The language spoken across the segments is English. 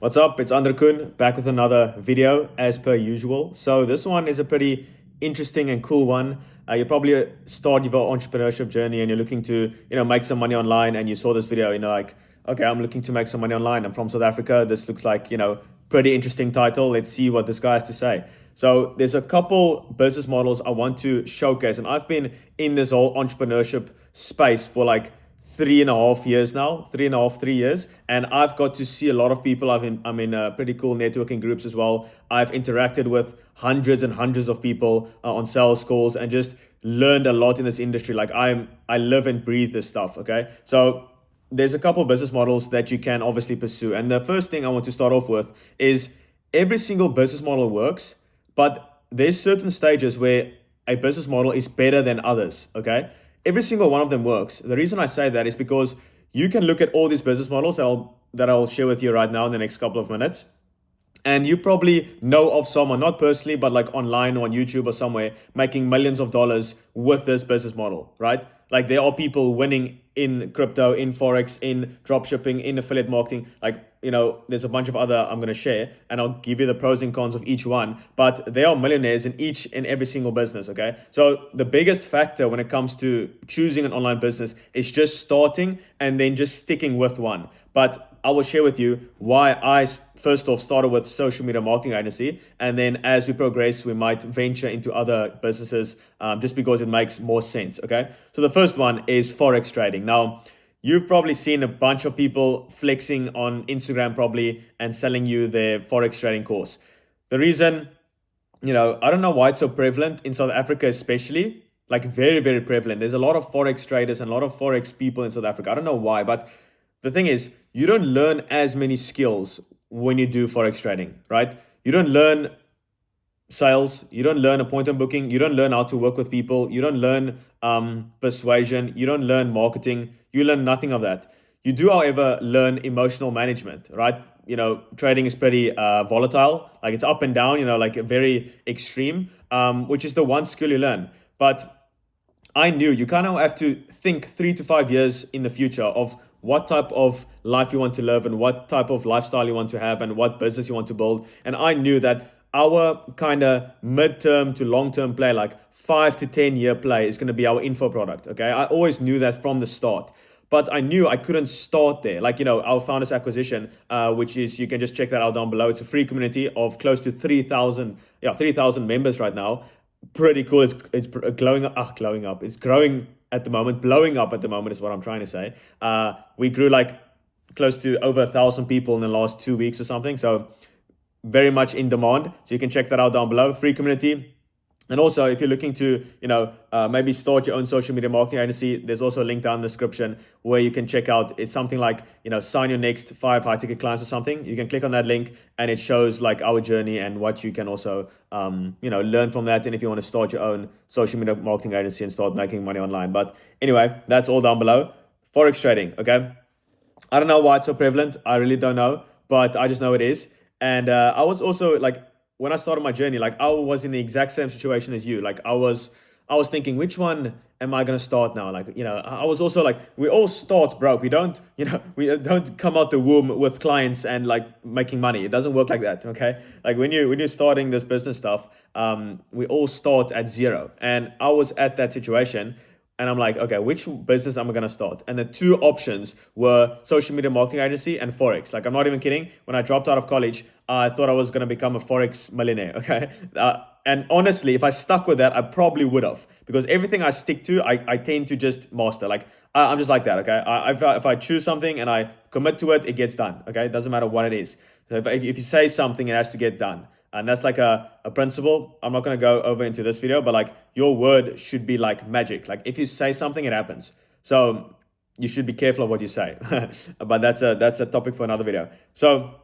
What's up? It's Andro Koen back with another video as per usual. So this one is a pretty interesting and cool one. You probably start your entrepreneurship journey and you're looking to, make some money online, and you saw this video, like, okay, I'm looking to make some money online. I'm from South Africa. This looks like, pretty interesting title. Let's see what this guy has to say. So there's a couple business models I want to showcase, and I've been in this whole entrepreneurship space for like 3.5 years now, 3.5, 3 years, and I've got to see a lot of people. I'm in pretty cool networking groups as well. I've interacted with hundreds and hundreds of people on sales calls, and just learned a lot in this industry. Like I live and breathe this stuff. Okay, so there's a couple business models that you can obviously pursue, and the first thing I want to start off with is every single business model works, but there's certain stages where a business model is better than others. Okay, every single one of them works. The reason I say that is because you can look at all these business models that I'll share with you right now in the next couple of minutes, and you probably know of someone, not personally, but like online or on YouTube or somewhere, making millions of dollars with this business model, right? Like there are people winning in crypto, in Forex, in drop shipping, in affiliate marketing. Like, there's a bunch of other I'm going to share, and I'll give you the pros and cons of each one. But they are millionaires in each and every single business, okay? So the biggest factor when it comes to choosing an online business is just starting and then just sticking with one. But I will share with you why I first off started with social media marketing agency, and then as we progress, we might venture into other businesses, just because it makes more sense. Okay, so the first one is Forex trading. Now, you've probably seen a bunch of people flexing on Instagram probably and selling you their Forex trading course. The reason, I don't know why it's so prevalent in South Africa, especially, like very, very prevalent. There's a lot of Forex traders and a lot of Forex people in South Africa. I don't know why, but the thing is, you don't learn as many skills when you do Forex trading, right? You don't learn sales, you don't learn appointment booking, you don't learn how to work with people, you don't learn persuasion, you don't learn marketing, you learn nothing of that. You do, however, learn emotional management, right? Trading is pretty volatile, like it's up and down, like very extreme, which is the one skill you learn. But I knew you kind of have to think 3 to 5 years in the future of what type of life you want to live and what type of lifestyle you want to have and what business you want to build. And I knew that our kind of midterm to long-term play, like 5 to 10 year play, is going to be our info product. Okay, I always knew that from the start. But I knew I couldn't start there. Like, our founders acquisition, which is, you can just check that out down below. It's a free community of close to 3,000 members right now. Pretty cool. It's glowing up. It's growing at the moment, blowing up at the moment is what I'm trying to say. We grew like close to over 1,000 people in the last 2 weeks or something. So very much in demand. So you can check that out down below. Free community. And also, if you're looking to, maybe start your own social media marketing agency, there's also a link down in the description where you can check out. It's something like, sign your next 5 high ticket clients or something. You can click on that link and it shows like our journey and what you can also, learn from that. And if you want to start your own social media marketing agency and start making money online. But anyway, that's all down below. Forex trading, okay? I don't know why it's so prevalent. I really don't know, but I just know it is. And I was also like, when I started my journey, like I was in the exact same situation as you. Like I was thinking, which one am I gonna start now? Like, I was also like, we all start broke. We don't come out the womb with clients and like making money. It doesn't work like that. Okay. Like when you're starting this business stuff, we all start at zero. And I was at that situation. And I'm like, okay, which business am I going to start? And the two options were social media marketing agency and Forex. Like, I'm not even kidding. When I dropped out of college, I thought I was going to become a Forex millionaire, okay? And honestly, if I stuck with that, I probably would have. Because everything I stick to, I tend to just master. Like, I'm just like that, okay? If I choose something and I commit to it, it gets done, okay? It doesn't matter what it is. So if you say something, it has to get done. And that's like a principle. I'm not going to go over into this video, but like your word should be like magic. Like if you say something, it happens. So you should be careful of what you say. But that's a topic for another video. So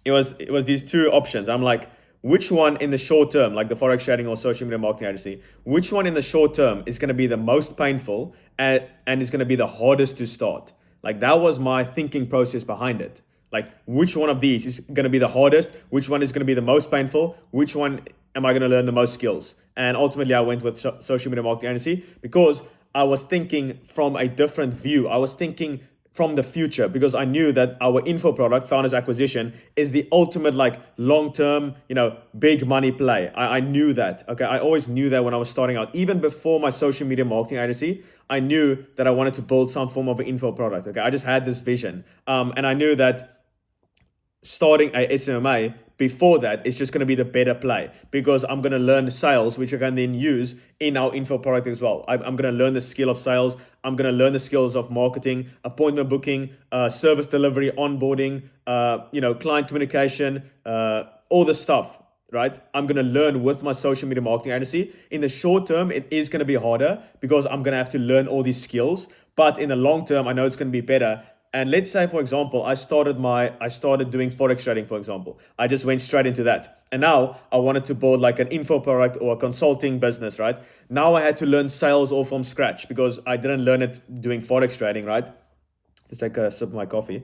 it was these two options. I'm like, which one in the short term, like the Forex trading or social media marketing agency, which one in the short term is going to be the most painful and is going to be the hardest to start? Like that was my thinking process behind it. Like which one of these is going to be the hardest? Which one is going to be the most painful? Which one am I going to learn the most skills? And ultimately I went with social media marketing agency because I was thinking from a different view. I was thinking from the future, because I knew that our info product, founders acquisition, is the ultimate like long-term, big money play. I knew that. Okay, I always knew that when I was starting out, even before my social media marketing agency. I knew that I wanted to build some form of an info product. Okay, I just had this vision, and I knew that starting a SMA before that is just going to be the better play, because I'm going to learn sales, which I can then use in our info product as well. I'm going to learn the skill of sales. I'm going to learn the skills of marketing, appointment booking, service delivery, onboarding, client communication, all the stuff. Right? I'm going to learn with my social media marketing agency. In the short term, it is going to be harder because I'm going to have to learn all these skills. But in the long term, I know it's going to be better. And let's say, for example, I started doing Forex trading, for example. I just went straight into that. And now I wanted to build like an info product or a consulting business, right? Now I had to learn sales all from scratch because I didn't learn it doing Forex trading, right? Let's take a sip of my coffee.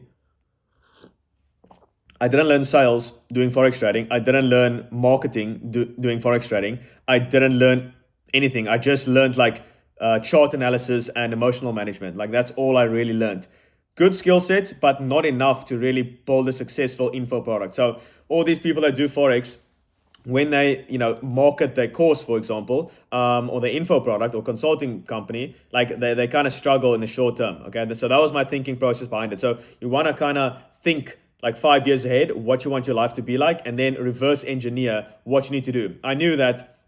I didn't learn sales doing Forex trading. I didn't learn marketing doing Forex trading. I didn't learn anything. I just learned like chart analysis and emotional management. Like that's all I really learned. Good skill sets, but not enough to really build a successful info product. So all these people that do Forex, when they market their course, for example, or the info product or consulting company, like they kind of struggle in the short term. Okay, so that was my thinking process behind it. So you want to kind of think like 5 years ahead what you want your life to be like, and then reverse engineer what you need to do. I knew that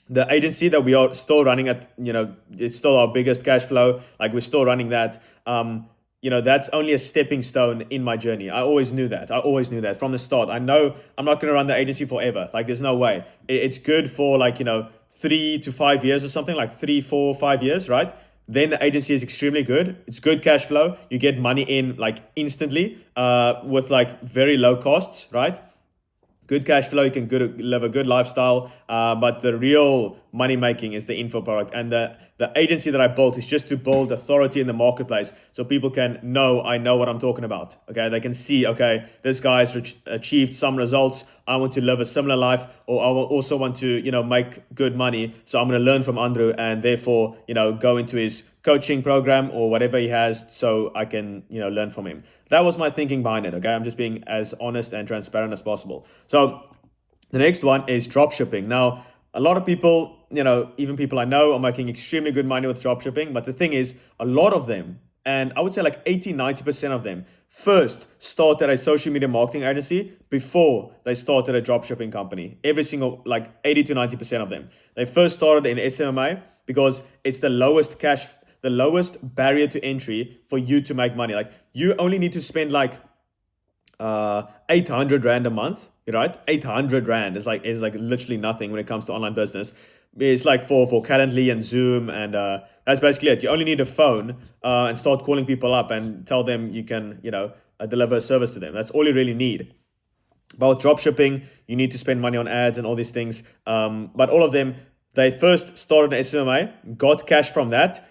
the agency that we are still running at, it's still our biggest cash flow. Like we're still running that. That's only a stepping stone in my journey. I always knew that. From the start. I know I'm not going to run the agency forever. Like there's no way. It's good for 3 to 5 years or something, like 3, 4, 5 years, right? Then the agency is extremely good. It's good cash flow. You get money in like instantly, with like very low costs, right? Good cash flow, you can live a good lifestyle, but the real money making is the info product. And the agency that I built is just to build authority in the marketplace so people can know I know what I'm talking about. Okay, they can see, okay, this guy's achieved some results. I want to live a similar life, or I will also want to make good money. So I'm going to learn from Andro, and therefore go into his coaching program or whatever he has, so I can learn from him. That was my thinking behind it. Okay, I'm just being as honest and transparent as possible. So the next one is dropshipping. Now, a lot of people, even people I know, are making extremely good money with dropshipping. But the thing is, a lot of them, and I would say like 80-90% of them, first started a social media marketing agency before they started a dropshipping company. Every single, like 80 to 90% of them. They first started in SMA because it's the lowest barrier to entry for you to make money. Like you only need to spend like 800 Rand a month, right? 800 Rand is like literally nothing when it comes to online business. It's like for Calendly and Zoom, and that's basically it. You only need a phone and start calling people up and tell them you can deliver a service to them. That's all you really need. But with dropshipping, you need to spend money on ads and all these things. But all of them, they first started an SMA, got cash from that,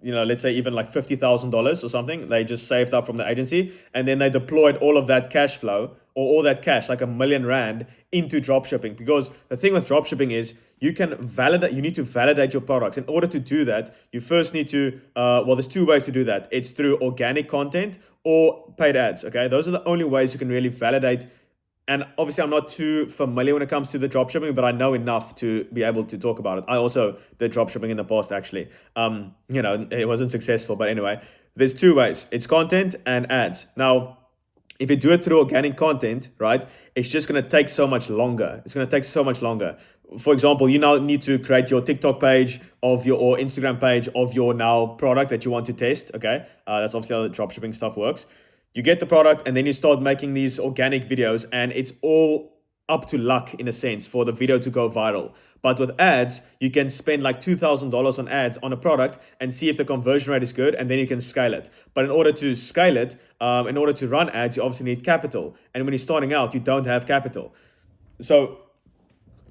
let's say even like $50,000 or something. They just saved up from the agency, and then they deployed all of that cash flow, or all that cash, like 1,000,000 Rand, into dropshipping. Because the thing with dropshipping is you need to validate your products. In order to do that, you first need to, there's two ways to do that. It's through organic content or paid ads. Okay, those are the only ways you can really validate. And obviously, I'm not too familiar when it comes to the dropshipping, but I know enough to be able to talk about it. I also did dropshipping in the past, actually. It wasn't successful, but anyway, there's two ways. It's content and ads. Now, if you do it through organic content, right, it's just going to take so much longer. For example, you now need to create your TikTok page or Instagram page of your now product that you want to test. Okay, that's obviously how the dropshipping stuff works. You get the product, and then you start making these organic videos, and it's all up to luck in a sense for the video to go viral. But with ads, you can spend like $2,000 on ads on a product and see if the conversion rate is good, and then you can scale it. But in order to scale it, in order to run ads, you obviously need capital. And when you're starting out, you don't have capital. So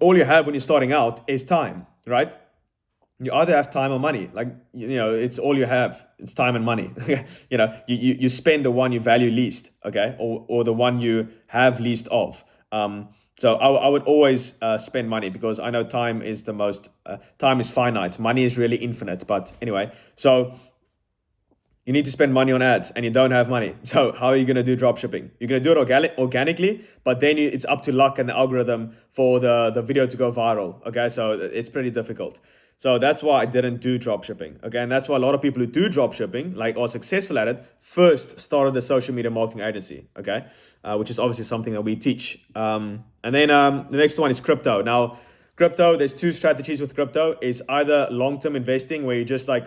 all you have when you're starting out is time, right? You either have time or money. Like, it's all you have. It's time and money. You spend the one you value least, okay? Or the one you have least of. So I would always spend money, because I know time is time is finite. Money is really infinite. But anyway, so you need to spend money on ads and you don't have money. So how are you going to do drop shipping? You're going to do it organically, but then it's up to luck and the algorithm for the video to go viral. Okay, so it's pretty difficult. So that's why I didn't do drop shipping. Okay, and that's why a lot of people who do drop shipping, like are successful at it, first started the social media marketing agency. Okay, which is obviously something that we teach. And then the next one is crypto. Now, crypto, there's two strategies with crypto. Is either long-term investing where you just like,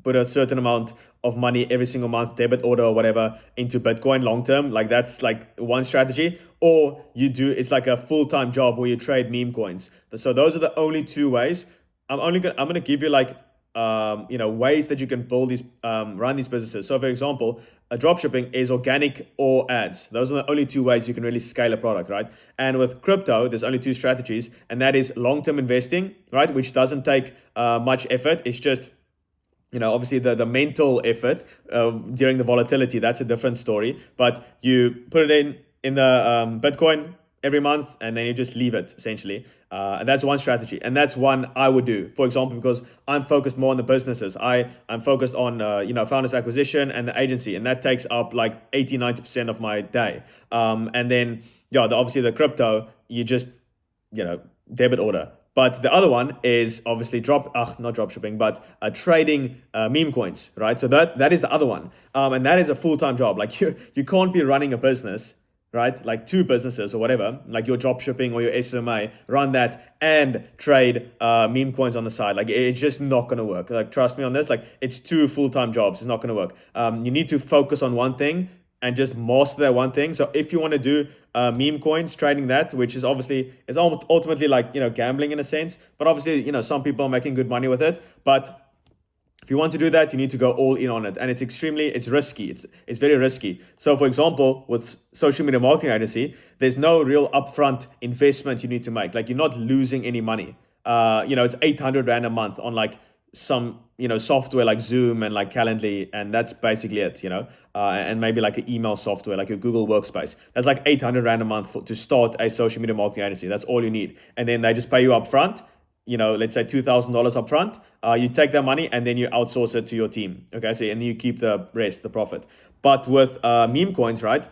put a certain amount of money every single month, debit order or whatever, into Bitcoin long term. Like that's like one strategy. Or it's like a full-time job where you trade meme coins. So those are the only two ways. I'm gonna give you like ways that you can build these run these businesses. So for example, a drop shipping is organic or ads. Those are the only two ways you can really scale a product, right? And with crypto, there's only two strategies, and that is long-term investing, right? Which doesn't take much effort. It's just obviously the mental effort during the volatility, that's a different story. But you put it in the Bitcoin every month, and then you just leave it essentially. And that's one strategy, and that's one I would do, for example, because I'm focused more on the businesses. I'm focused on founders acquisition and the agency, and that takes up like 80-90% of my day. And then obviously the crypto, you just debit order. But the other one is obviously not drop shipping, but trading meme coins, right? So that is the other one. And that is a full-time job. Like you can't be running a business, right? Like two businesses or whatever, like your drop shipping or your SMA, run that and trade meme coins on the side. Like it's just not going to work. Like trust me on this, like it's two full-time jobs. It's not going to work. You need to focus on one thing and just master that one thing. So if you want to do meme coins, trading that, which is obviously, it's ultimately like, gambling in a sense, but obviously, some people are making good money with it. But if you want to do that, you need to go all in on it. And it's risky. It's very risky. So for example, with social media marketing agency, there's no real upfront investment you need to make. Like you're not losing any money. It's 800 Rand a month on like some software like Zoom and like Calendly, and that's basically it. And maybe like an email software like a Google Workspace. That's like 800 Rand a month to start a social media marketing agency. That's all you need, and then they just pay you up front. Let's say $2,000 up front. You take that money and then you outsource it to your team. Okay, so and you keep the rest, the profit. But with meme coins, right?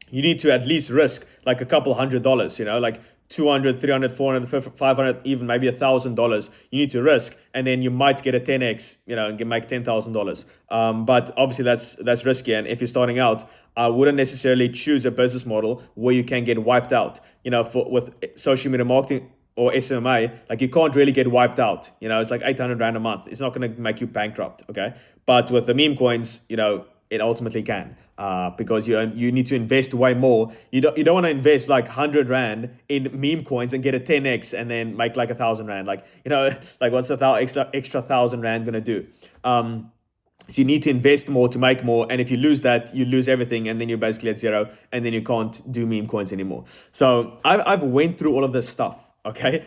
You need to at least risk like a couple $100, like 200, 300, 400, 500, even maybe $1,000 you need to risk, and then you might get a 10x, and make $10,000. But obviously that's risky, and if you're starting out, I wouldn't necessarily choose a business model where you can get wiped out. With social media marketing or SMA, like you can't really get wiped out. It's like 800 Rand a month. It's not going to make you bankrupt, okay? But with the meme coins, it ultimately can, because you need to invest way more. You don't want to invest like 100 Rand in meme coins and get a 10x and then make like 1,000 Rand. Like like what's extra 1,000 Rand gonna do? So you need to invest more to make more, and if you lose that, you lose everything, and then you're basically at zero, and then you can't do meme coins anymore. So I've went through all of this stuff. Okay,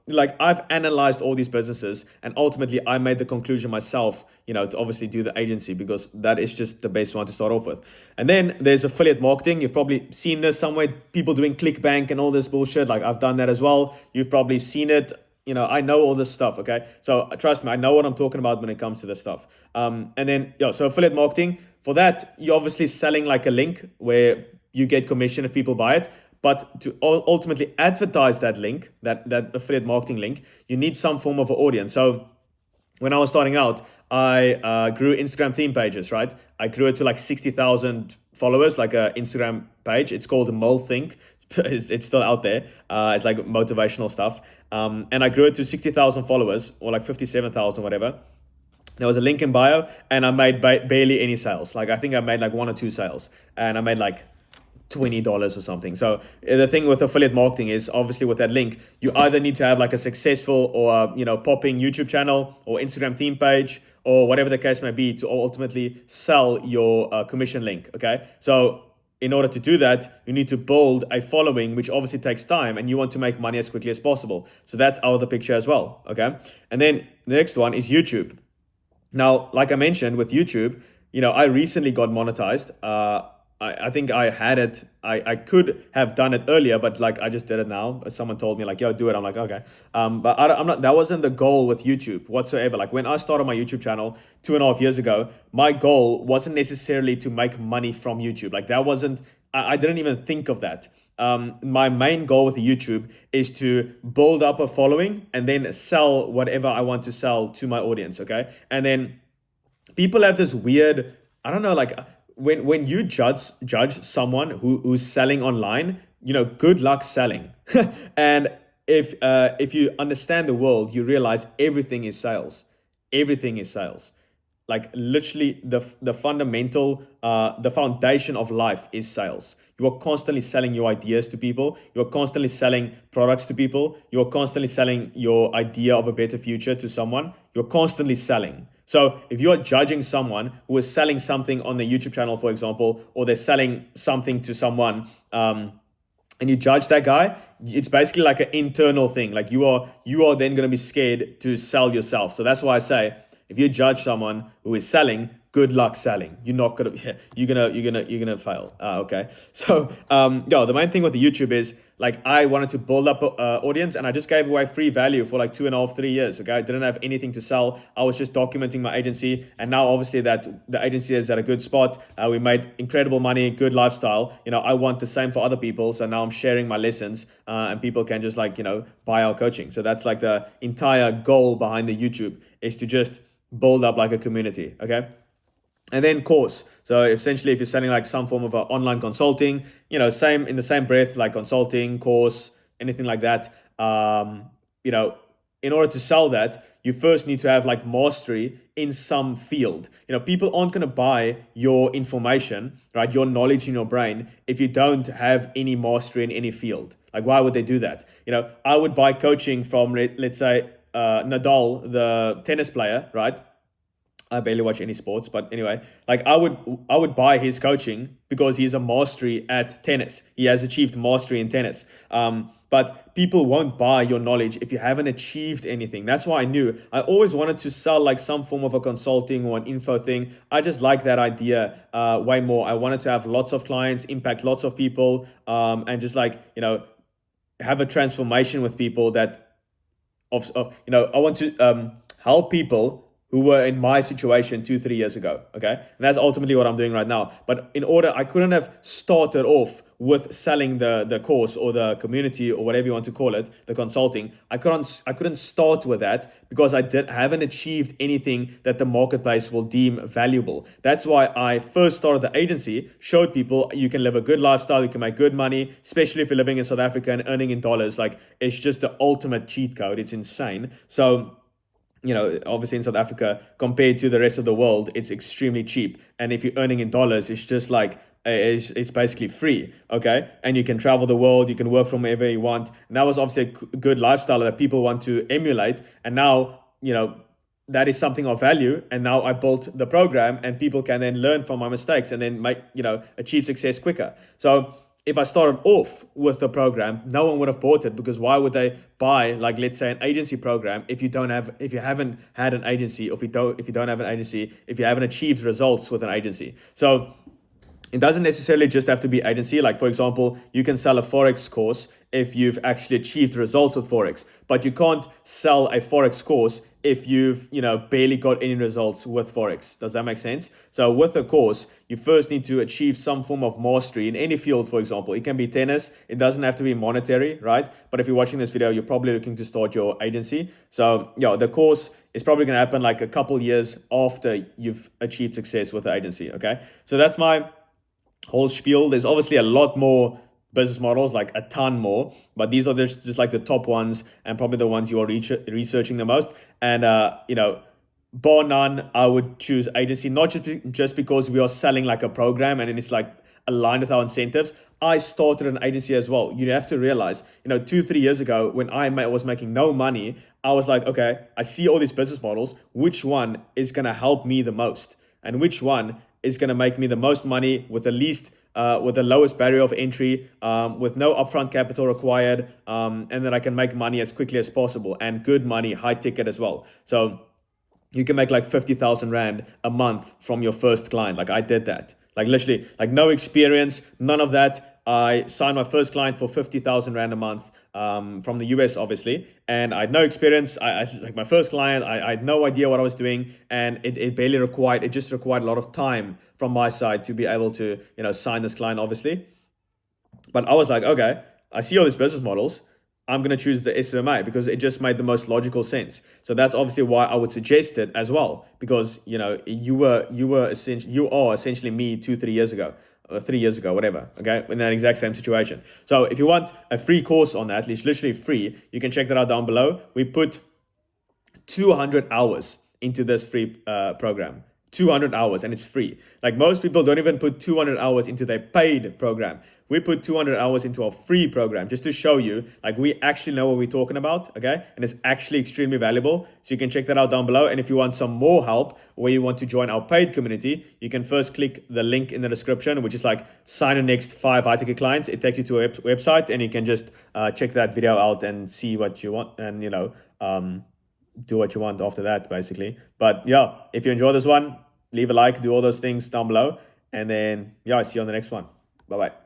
like I've analyzed all these businesses, and ultimately I made the conclusion myself, to obviously do the agency, because that is just the best one to start off with. And then there's affiliate marketing. You've probably seen this somewhere, people doing ClickBank and all this bullshit. Like I've done that as well. You've probably seen it. I know all this stuff. Okay, so trust me, I know what I'm talking about when it comes to this stuff. And then so affiliate marketing, for that you're obviously selling like a link where you get commission if people buy it. But to ultimately advertise that link, that affiliate marketing link, you need some form of an audience. So when I was starting out, I grew Instagram theme pages, right? I grew it to like 60,000 followers, like an Instagram page. It's called Mole Think. It's still out there. It's like motivational stuff. And I grew it to 60,000 followers, or like 57,000, whatever. There was a link in bio, and I made barely any sales. Like I think I made like 1 or 2 sales, and I made like $20 or something. So the thing with affiliate marketing is obviously with that link, you either need to have like a successful or popping YouTube channel or Instagram theme page or whatever the case may be to ultimately sell your commission link. Okay, so in order to do that, you need to build a following, which obviously takes time, and you want to make money as quickly as possible. So that's out of the picture as well. Okay, and then the next one is YouTube. Now, like I mentioned with YouTube, I recently got monetized. I think I had it. I could have done it earlier, but like I just did it now. Someone told me like, "Yo, do it." I'm like, okay. But I'm not. That wasn't the goal with YouTube whatsoever. Like when I started my YouTube channel 2.5 years ago, my goal wasn't necessarily to make money from YouTube. Like that wasn't. I didn't even think of that. My main goal with YouTube is to build up a following and then sell whatever I want to sell to my audience. Okay, and then people have this weird, I don't know, like when you judge someone who's selling online, good luck selling. And if you understand the world, you realize everything is sales. Everything is sales. Like literally the fundamental the foundation of life is sales. You are constantly selling your ideas to people. You are constantly selling products to people. You are constantly selling your idea of a better future to someone. You're constantly selling. So if you're judging someone who is selling something on their YouTube channel, for example, or they're selling something to someone, and you judge that guy, it's basically like an internal thing. Like you are then going to be scared to sell yourself. So that's why I say, if you judge someone who is selling, good luck selling. You're not gonna, you're gonna fail. Okay. So the main thing with the YouTube is like I wanted to build up an audience, and I just gave away free value for like 2.5, 3 years. Okay, I didn't have anything to sell. I was just documenting my agency, and now obviously that the agency is at a good spot. We made incredible money, good lifestyle. I want the same for other people. So now I'm sharing my lessons, and people can just like buy our coaching. So that's like the entire goal behind the YouTube, is to just build up like a community. Okay. And then course. So essentially, if you're selling like some form of online consulting, same in the same breath, like consulting, course, anything like that. In order to sell that, you first need to have like mastery in some field. People aren't going to buy your information, right? Your knowledge in your brain if you don't have any mastery in any field. Like, why would they do that? I would buy coaching from, let's say, Nadal, the tennis player, right? I barely watch any sports, but anyway, like I would buy his coaching because he's a mastery at tennis. He has achieved mastery in tennis. But people won't buy your knowledge if you haven't achieved anything. That's why I always wanted to sell like some form of a consulting or an info thing. I just like that idea way more. I wanted to have lots of clients, impact lots of people, and just like, have a transformation with people that I want to help people who were in my situation 2-3 years ago. Okay. And that's ultimately what I'm doing right now. But I couldn't have started off with selling the course or the community or whatever you want to call it, the consulting. I couldn't start with that because I haven't achieved anything that the marketplace will deem valuable. That's why I first started the agency, showed people you can live a good lifestyle, you can make good money, especially if you're living in South Africa and earning in dollars. Like, it's just the ultimate cheat code. It's insane. So obviously in South Africa, compared to the rest of the world, it's extremely cheap. And if you're earning in dollars, it's just like, it's basically free. Okay. And you can travel the world, you can work from wherever you want. And that was obviously a good lifestyle that people want to emulate. And now, that is something of value. And now I built the program, and people can then learn from my mistakes and then achieve success quicker. So if I started off with the program, no one would have bought it, because why would they buy, like, let's say, an agency program if you haven't had an agency, or if you don't have an agency, if you haven't achieved results with an agency. So it doesn't necessarily just have to be agency. Like, for example, you can sell a Forex course if you've actually achieved results with Forex, but you can't sell a Forex course if you've, barely got any results with Forex. Does that make sense? So with a course, you first need to achieve some form of mastery in any field. For example, it can be tennis. It doesn't have to be monetary, right? But if you're watching this video, you're probably looking to start your agency. So the course is probably going to happen like a couple years after you've achieved success with the agency. Okay. So that's my whole spiel. There's obviously a lot more business models, like a ton more, but these are just like the top ones, and probably the ones you are researching the most. And bar none, I would choose agency, not just because we are selling like a program and it's like aligned with our incentives. I started an agency as well. You have to realize, 2-3 years ago, when I was making no money, I was like, okay, I see all these business models. Which one is going to help me the most? And which one is going to make me the most money with the least, with the lowest barrier of entry, with no upfront capital required, and that I can make money as quickly as possible, and good money, high ticket as well. So you can make like 50,000 Rand a month from your first client. Like, I did that. like literally, like no experience, none of that. I signed my first client for 50,000 Rand a month, from the US, obviously. And I had no experience. I like my first client, I had no idea what I was doing. And it just required a lot of time from my side to be able to, sign this client, obviously. But I was like, okay, I see all these business models. I'm going to choose the SMA because it just made the most logical sense. So that's obviously why I would suggest it as well, because you are essentially me 2 3 years ago, or 3 years ago, whatever. Okay, in that exact same situation. So if you want a free course on that, it's literally free. You can check that out down below. We put 200 hours into this free program. 200 hours, and it's free. Like most people don't even put 200 hours into their paid program. We put 200 hours into our free program just to show you like we actually know what we're talking about, okay? And it's actually extremely valuable. So you can check that out down below. And if you want some more help, or you want to join our paid community, you can first click the link in the description, which is like sign your next 5 high ticket clients. It takes you to a website, and you can just check that video out and see what you want, and do what you want after that, basically. But yeah, if you enjoy this one, leave a like, do all those things down below, and then yeah, I see you on the next one. Bye bye.